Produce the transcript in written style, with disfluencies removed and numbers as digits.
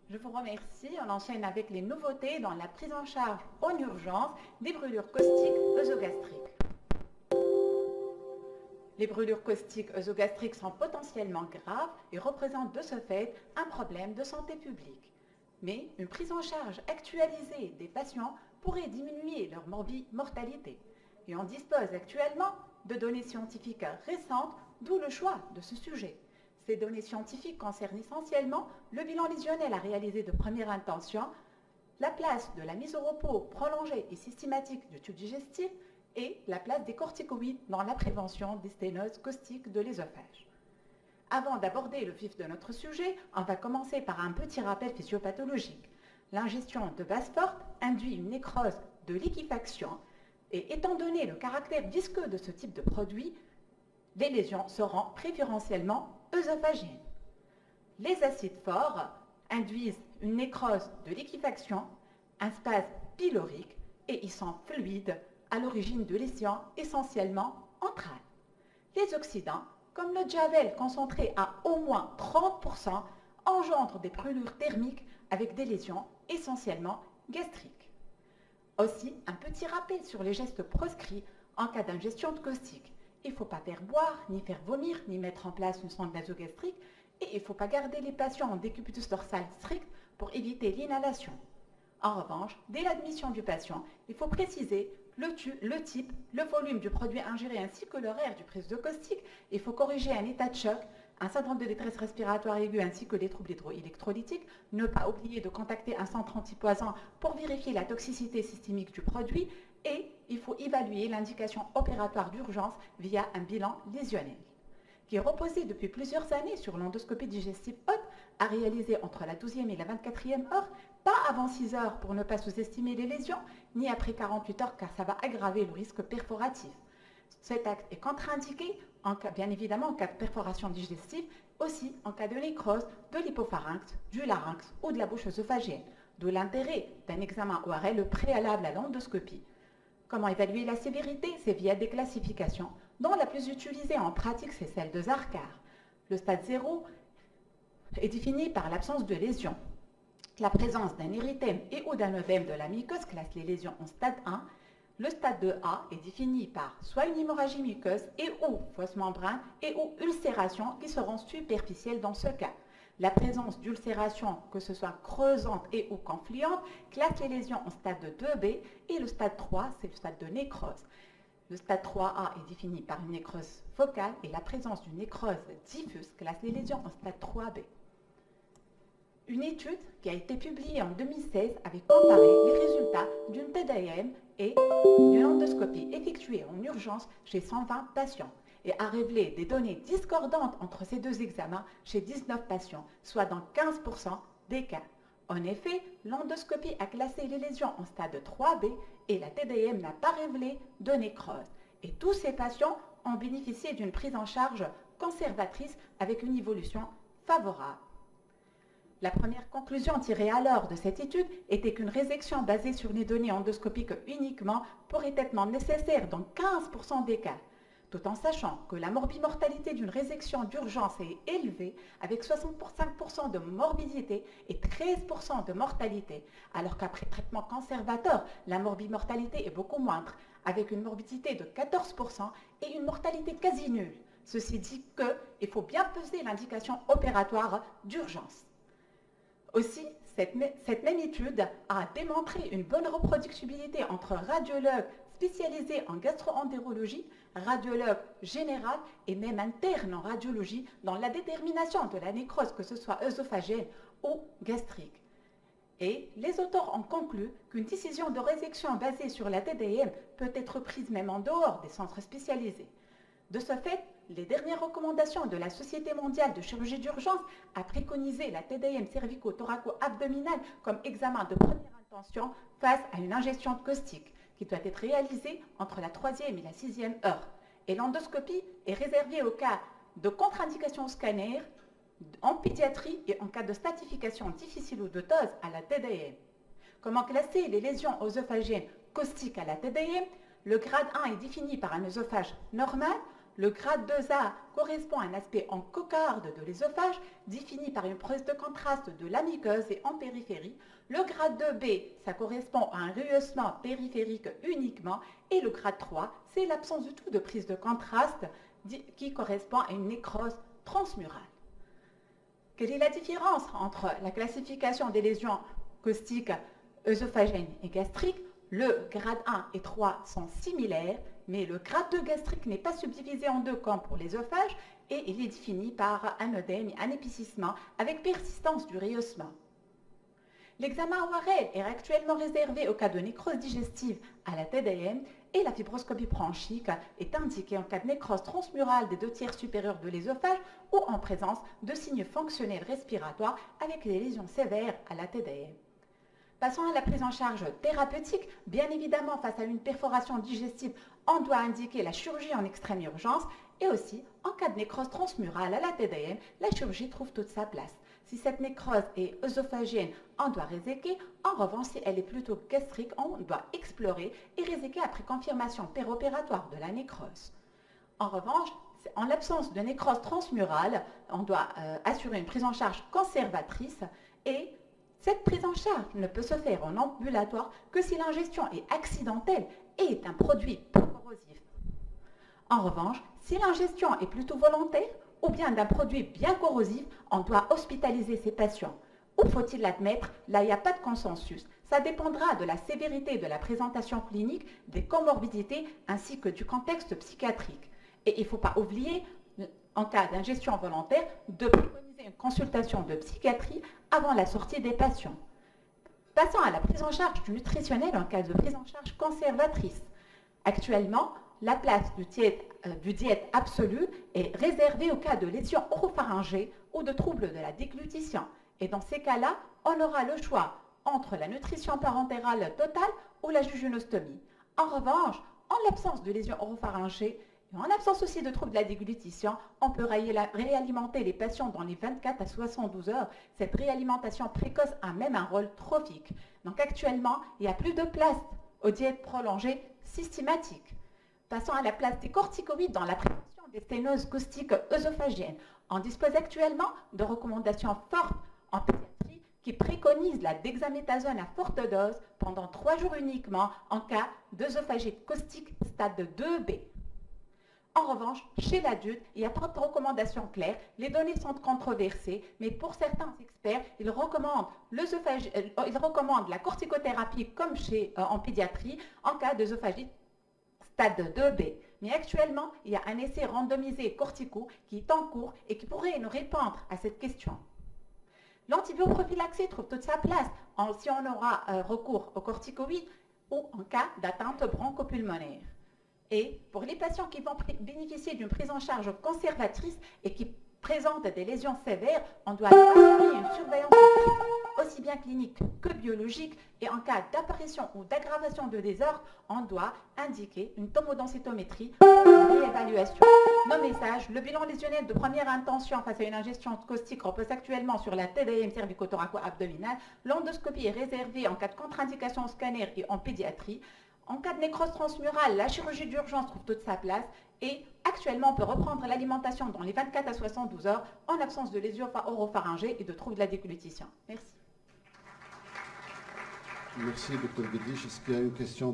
Je vous remercie. On enchaîne avec les nouveautés dans la prise en charge en urgence des brûlures caustiques œsogastriques. Les brûlures caustiques œsogastriques sont potentiellement graves et représentent de ce fait un problème de santé publique. Mais une prise en charge actualisée des patients pourrait diminuer leur mortalité. Et on dispose actuellement de données scientifiques récentes, d'où le choix de ce sujet. Ces données scientifiques concernent essentiellement le bilan lésionnel à réaliser de première intention, la place de la mise au repos prolongée et systématique du tube digestif et la place des corticoïdes dans la prévention des sténoses caustiques de l'œsophage. Avant d'aborder le vif de notre sujet, on va commencer par un petit rappel physiopathologique. L'ingestion de base forte induit une nécrose de liquéfaction et étant donné le caractère visqueux de ce type de produit, les lésions seront préférentiellement œsophagiennes. Les acides forts induisent une nécrose de liquéfaction, un spasme pylorique et ils sont fluides à l'origine de lésions essentiellement entrales. Les oxydants, comme le javel concentré à au moins 30%, engendrent des brûlures thermiques avec des lésions essentiellement gastriques. Aussi, un petit rappel sur les gestes proscrits en cas d'ingestion de caustique. Il ne faut pas faire boire, ni faire vomir, ni mettre en place une sonde nasogastrique et il ne faut pas garder les patients en décubitus dorsal strict pour éviter l'inhalation. En revanche, dès l'admission du patient, il faut préciser le type, le volume du produit ingéré ainsi que l'horaire du prise de caustique. Il faut corriger un état de choc, un syndrome de détresse respiratoire aiguë ainsi que des troubles hydroélectrolytiques. Ne pas oublier de contacter un centre antipoison pour vérifier la toxicité systémique du produit et il faut évaluer l'indication opératoire d'urgence via un bilan lésionnel qui est reposé depuis plusieurs années sur l'endoscopie digestive haute à réaliser entre la 12e et la 24e heure, pas avant 6 heures pour ne pas sous-estimer les lésions, ni après 48 heures car ça va aggraver le risque perforatif. Cet acte est contre-indiqué, bien évidemment en cas de perforation digestive, aussi en cas de nécrose de l'hypopharynx, du larynx ou de la bouche œsophagienne, d'où l'intérêt d'un examen ORL préalable à l'endoscopie. Comment évaluer la sévérité? C'est via des classifications, dont la plus utilisée en pratique, c'est celle de Zarkar. Le stade 0 est défini par l'absence de lésion. La présence d'un érythème et ou d'un œdème de la muqueuse classe les lésions en stade 1. Le stade 2A est défini par soit une hémorragie muqueuse et ou fausse membrane et ou ulcération qui seront superficielles dans ce cas. La présence d'ulcération, que ce soit creusante et ou confluente, classe les lésions en stade 2B et le stade 3, c'est le stade de nécrose. Le stade 3A est défini par une nécrose focale et la présence d'une nécrose diffuse classe les lésions en stade 3B. Une étude qui a été publiée en 2016 avait comparé les résultats d'une TDM et d'une endoscopie effectuée en urgence chez 120 patients et a révélé des données discordantes entre ces deux examens chez 19 patients, soit dans 15% des cas. En effet, l'endoscopie a classé les lésions en stade 3B et la TDM n'a pas révélé de nécrose. Et tous ces patients ont bénéficié d'une prise en charge conservatrice avec une évolution favorable. La première conclusion tirée alors de cette étude était qu'une résection basée sur les données endoscopiques uniquement pourrait être nécessaire dans 15% des cas, tout en sachant que la morbimortalité d'une résection d'urgence est élevée avec 65% de morbidité et 13% de mortalité, alors qu'après traitement conservateur, la morbimortalité est beaucoup moindre, avec une morbidité de 14% et une mortalité quasi nulle. Ceci dit qu'il faut bien peser l'indication opératoire d'urgence. Aussi, cette même étude a démontré une bonne reproductibilité entre radiologues spécialisés en gastro-entérologie, radiologues généraux et même internes en radiologie dans la détermination de la nécrose, que ce soit œsophagienne ou gastrique. Et les auteurs ont conclu qu'une décision de résection basée sur la TDM peut être prise même en dehors des centres spécialisés. De ce fait, les dernières recommandations de la Société mondiale de chirurgie d'urgence a préconisé la TDM cervico-thoraco-abdominale comme examen de première intention face à une ingestion de caustique qui doit être réalisée entre la 3e et la 6e heure. Et l'endoscopie est réservée au cas de contre-indication au scanner, en pédiatrie et en cas de statification difficile ou douteuse à la TDM. Comment classer les lésions œsophagiennes caustiques à la TDM? Le grade 1 est défini par un œsophage normal, le grade 2A correspond à un aspect en cocarde de l'œsophage défini par une prise de contraste de la muqueuse et en périphérie. Le grade 2B, ça correspond à un rehaussement périphérique uniquement. Et le grade 3, c'est l'absence du tout de prise de contraste qui correspond à une nécrose transmurale. Quelle est la différence entre la classification des lésions caustiques œsophagènes et gastriques? Le grade 1 et 3 sont similaires, mais le grade 2 gastrique n'est pas subdivisé en deux comme pour l'œsophage et il est défini par un œdème et un épicissement avec persistance du rehaussement. L'examen ORL est actuellement réservé au cas de nécrose digestive à la TDM et la fibroscopie bronchique est indiquée en cas de nécrose transmurale des 2/3 supérieurs de l'œsophage ou en présence de signes fonctionnels respiratoires avec des lésions sévères à la TDM. Passons à la prise en charge thérapeutique. Bien évidemment, face à une perforation digestive, on doit indiquer la chirurgie en extrême urgence et aussi, en cas de nécrose transmurale à la TDM, la chirurgie trouve toute sa place. Si cette nécrose est œsophagienne, on doit réséquer. En revanche, si elle est plutôt gastrique, on doit explorer et réséquer après confirmation péropératoire de la nécrose. En revanche, en l'absence de nécrose transmurale, on doit assurer une prise en charge conservatrice et cette prise en charge ne peut se faire en ambulatoire que si l'ingestion est accidentelle et est un produit peu corrosif. En revanche, si l'ingestion est plutôt volontaire ou bien d'un produit bien corrosif, on doit hospitaliser ces patients. Où faut-il l'admettre? Là, il n'y a pas de consensus. Ça dépendra de la sévérité de la présentation clinique, des comorbidités ainsi que du contexte psychiatrique. Et il ne faut pas oublier, en cas d'ingestion volontaire, de préconiser une consultation de psychiatrie avant la sortie des patients. Passons à la prise en charge du nutritionnel en cas de prise en charge conservatrice. Actuellement, la place du diète absolu est réservée au cas de lésions oropharyngées ou de troubles de la déglutition. Et dans ces cas-là, on aura le choix entre la nutrition parentérale totale ou la jujunostomie. En revanche, en l'absence de lésions oropharyngées, et en absence aussi de troubles de la déglutition, on peut réalimenter les patients dans les 24 à 72 heures. Cette réalimentation précoce a même un rôle trophique. Donc actuellement, il n'y a plus de place aux diètes prolongées systématiques. Passons à la place des corticoïdes dans la prévention des sténoses caustiques œsophagiennes. On dispose actuellement de recommandations fortes en pédiatrie qui préconisent la dexaméthasone à forte dose pendant 3 jours uniquement en cas d'œsophagite caustique stade 2B. En revanche, chez l'adulte, il n'y a pas de recommandations claires, les données sont controversées, mais pour certains experts, ils recommandent la corticothérapie comme en pédiatrie en cas d'œsophagite stade 2B. Mais actuellement, il y a un essai randomisé cortico qui est en cours et qui pourrait nous répondre à cette question. L'antibioprophylaxie trouve toute sa place si on aura recours aux corticoïdes ou en cas d'atteinte bronchopulmonaire. Et pour les patients qui vont bénéficier d'une prise en charge conservatrice et qui présentent des lésions sévères, on doit assurer une surveillance aussi bien clinique que biologique. Et en cas d'apparition ou d'aggravation de désordre, on doit indiquer une tomodensitométrie pour une réévaluation. Nos messages, le bilan lésionnel de première intention face à une ingestion caustique repose actuellement sur la TDM cervico-thoraco-abdominale. L'endoscopie est réservée en cas de contre-indication au scanner et en pédiatrie. En cas de nécrose transmurale, la chirurgie d'urgence trouve toute sa place et actuellement on peut reprendre l'alimentation dans les 24 à 72 heures en absence de lésions oropharyngées et de troubles de la déglutition. Merci. Merci, Dr Guedich. Est-ce qu'il y a une question?